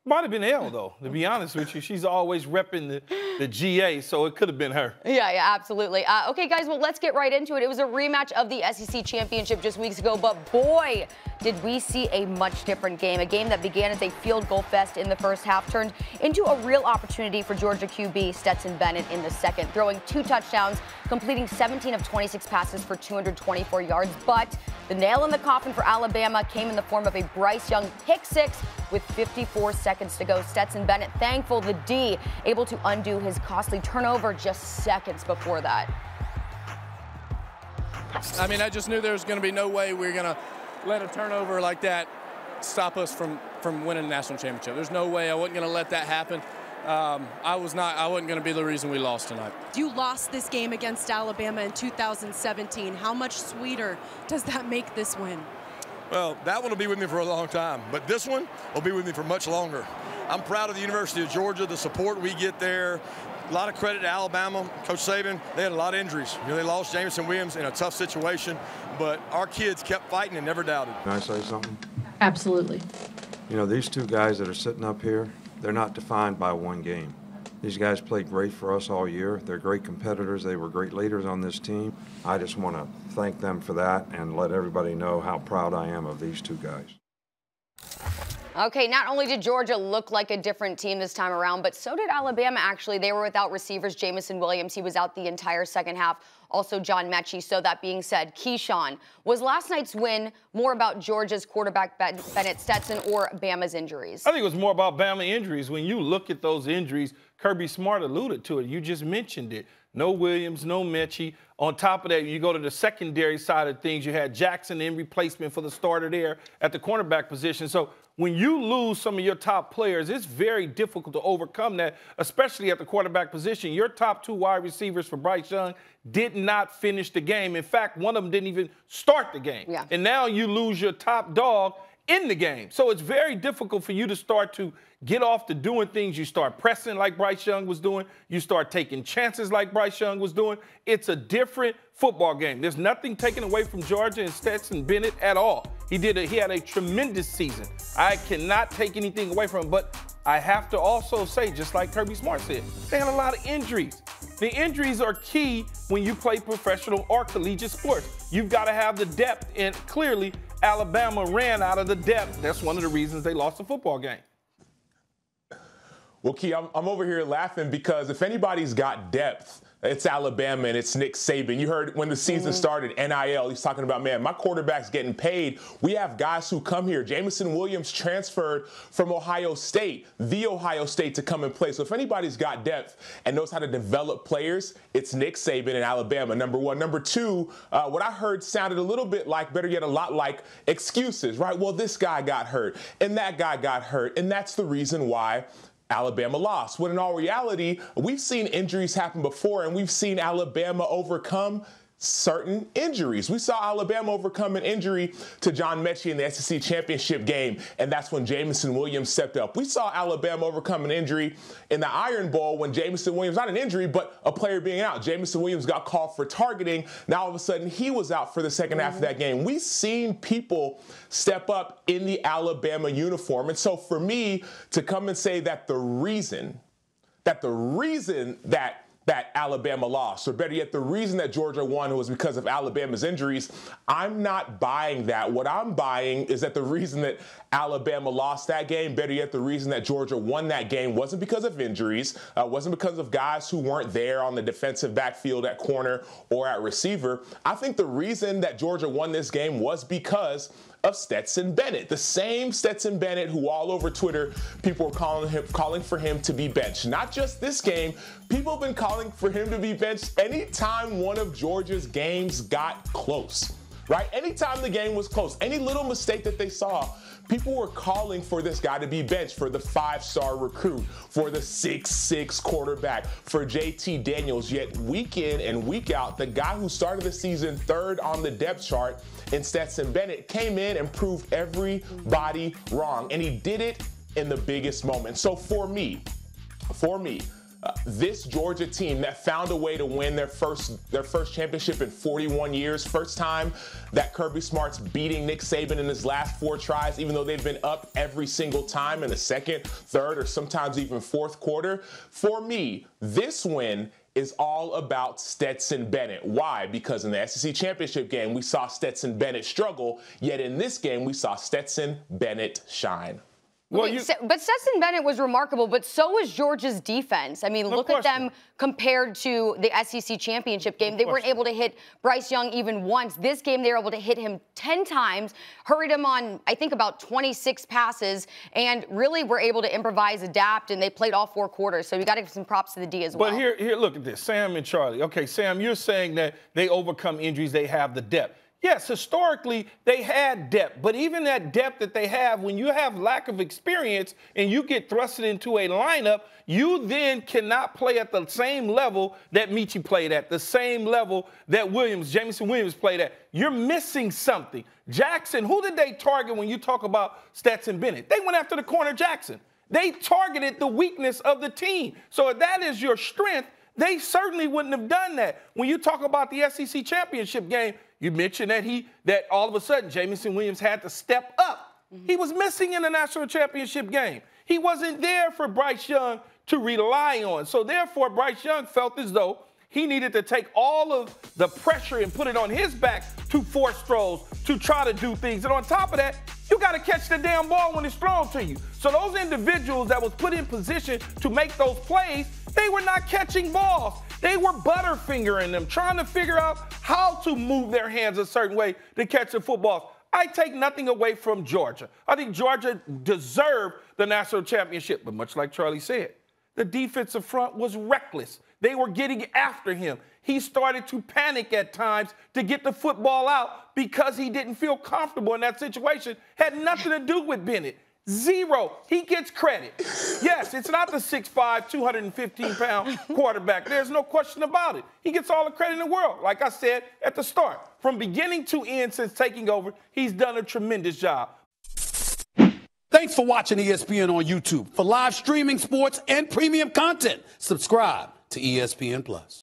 Might have been Elle, though, to be honest with you. She's always repping the GA, so it could have been her. Yeah, absolutely. Okay, guys, well, let's get right into it. It was a rematch of the SEC Championship just weeks ago, but boy, did we see a much different game. A game that began as a field goal fest in the first half turned into a real opportunity for Georgia QB Stetson Bennett in the second, throwing 2 touchdowns, completing 17 of 26 passes for 224 yards. But the nail in the coffin for Alabama came in the form of a Bryce Young pick six with 54 seconds to go. Stetson Bennett, thankful the D, able to undo his costly turnover just seconds before that. I mean, I just knew there was going to be no way we were going to let a turnover like that stop us from winning the national championship. There's no way. I wasn't going to let that happen. I wasn't going to be the reason we lost tonight. You lost this game against Alabama in 2017. How much sweeter does that make this win? Well, that one will be with me for a long time, but this one will be with me for much longer. I'm proud of the University of Georgia, the support we get there. A lot of credit to Alabama. Coach Saban, they had a lot of injuries. You know, they lost Jameson Williams in a tough situation, but our kids kept fighting and never doubted. Can I say something? Absolutely. You know, these 2 guys that are sitting up here, they're not defined by one game. These guys played great for us all year. They're great competitors. They were great leaders on this team. I just want to thank them for that and let everybody know how proud I am of these 2 guys. Okay, not only did Georgia look like a different team this time around, but so did Alabama, actually. They were without receivers. Jameson Williams, he was out the entire second half. Also John Mechie. So that being said, Keyshawn, was last night's win more about Georgia's quarterback Bennett Stetson or Bama's injuries? I think it was more about Bama injuries. When you look at those injuries, Kirby Smart alluded to it. You just mentioned it. No Williams, no Mechie. On top of that, you go to the secondary side of things. You had Jackson in replacement for the starter there at the cornerback position. So when you lose some of your top players, it's very difficult to overcome that, especially at the quarterback position. Your top 2 wide receivers for Bryce Young did not finish the game. In fact, one of them didn't even start the game. Yeah. And now you lose your top dog in the game. So it's very difficult for you to start to get off to doing things. You start pressing like Bryce Young was doing. You start taking chances like Bryce Young was doing. It's a different football game. There's nothing taken away from Georgia and Stetson Bennett at all. He had a tremendous season. I cannot take anything away from him, but I have to also say, just like Kirby Smart said, they had a lot of injuries. The injuries are key when you play professional or collegiate sports. You've got to have the depth, and clearly Alabama ran out of the depth. That's one of the reasons they lost the football game. Well, Key, I'm over here laughing because if anybody's got depth, it's Alabama and it's Nick Saban. You heard when the season started, NIL, he's talking about, man, my quarterback's getting paid. We have guys who come here. Jameson Williams transferred from Ohio State, to come and play. So if anybody's got depth and knows how to develop players, it's Nick Saban and Alabama, number 1. Number 2, what I heard sounded a little bit like, better yet, a lot like excuses, right? Well, this guy got hurt and that guy got hurt, and that's the reason why Alabama lost. When in all reality, we've seen injuries happen before, and we've seen Alabama overcome certain injuries. We saw Alabama overcome an injury to John Mechie in the SEC Championship game, and that's when Jameson Williams stepped up. We saw Alabama overcome an injury in the Iron Bowl when Jameson Williams, not an injury, but a player being out. Jameson Williams got called for targeting. Now all of a sudden he was out for the second half of that game. We've seen people step up in the Alabama uniform. And so for me to come and say that the reason that Alabama lost, or better yet, the reason that Georgia won was because of Alabama's injuries, I'm not buying that. What I'm buying is that the reason that Alabama lost that game, better yet, the reason that Georgia won that game wasn't because of injuries, wasn't because of guys who weren't there on the defensive backfield at corner or at receiver. I think the reason that Georgia won this game was because of Stetson Bennett, the same Stetson Bennett who all over Twitter people were calling for him to be benched. Not just this game, people have been calling for him to be benched anytime one of Georgia's games got close, right? Anytime the game was close, any little mistake that they saw, people were calling for this guy to be benched, for the 5-star recruit, for the 6'6" quarterback, for JT Daniels. Yet week in and week out, the guy who started the season 3rd on the depth chart in Stetson Bennett came in and proved everybody wrong. And he did it in the biggest moment. So for me, This Georgia team that found a way to win their first championship in 41 years, first time that Kirby Smart's beating Nick Saban in his last 4 tries, even though they've been up every single time in the second, third, or sometimes even fourth quarter. For me, this win is all about Stetson Bennett. Why? Because in the SEC Championship game, we saw Stetson Bennett struggle, yet in this game, we saw Stetson Bennett shine. Well, but Stetson Bennett was remarkable, but so was Georgia's defense. I mean, look at them compared to the SEC Championship game. They weren't able to hit Bryce Young even once. This game, they were able to hit him 10 times, hurried him on, I think, about 26 passes, and really were able to improvise, adapt, and they played all 4 quarters. So we got to give some props to the D as well. But here, look at this. Sam and Charlie. Okay, Sam, you're saying that they overcome injuries, they have the depth. Yes, historically, they had depth, but even that depth that they have, when you have lack of experience and you get thrusted into a lineup, you then cannot play at the same level that Michi played at, the same level that Jamison Williams played at. You're missing something. Jackson, who did they target when you talk about Stetson Bennett? They went after the corner Jackson. They targeted the weakness of the team. So if that is your strength, they certainly wouldn't have done that. When you talk about the SEC Championship game, you mentioned that all of a sudden Jamison Williams had to step up. He was missing in the national championship game. He wasn't there for Bryce Young to rely on. So therefore, Bryce Young felt as though he needed to take all of the pressure and put it on his back to force throws, to try to do things. And on top of that, you got to catch the damn ball when it's thrown to you. So those individuals that was put in position to make those plays, they were not catching balls. They were butterfingering them, trying to figure out how to move their hands a certain way to catch the footballs. I take nothing away from Georgia. I think Georgia deserved the national championship, but much like Charlie said, the defensive front was reckless. They were getting after him. He started to panic at times to get the football out because he didn't feel comfortable in that situation. Had nothing to do with Bennett. Zero. He gets credit. Yes, it's not the 6'5", 215-pound quarterback. There's no question about it. He gets all the credit in the world. Like I said at the start, from beginning to end since taking over, he's done a tremendous job. Thanks for watching ESPN on YouTube. For live streaming, sports, and premium content, subscribe to ESPN+.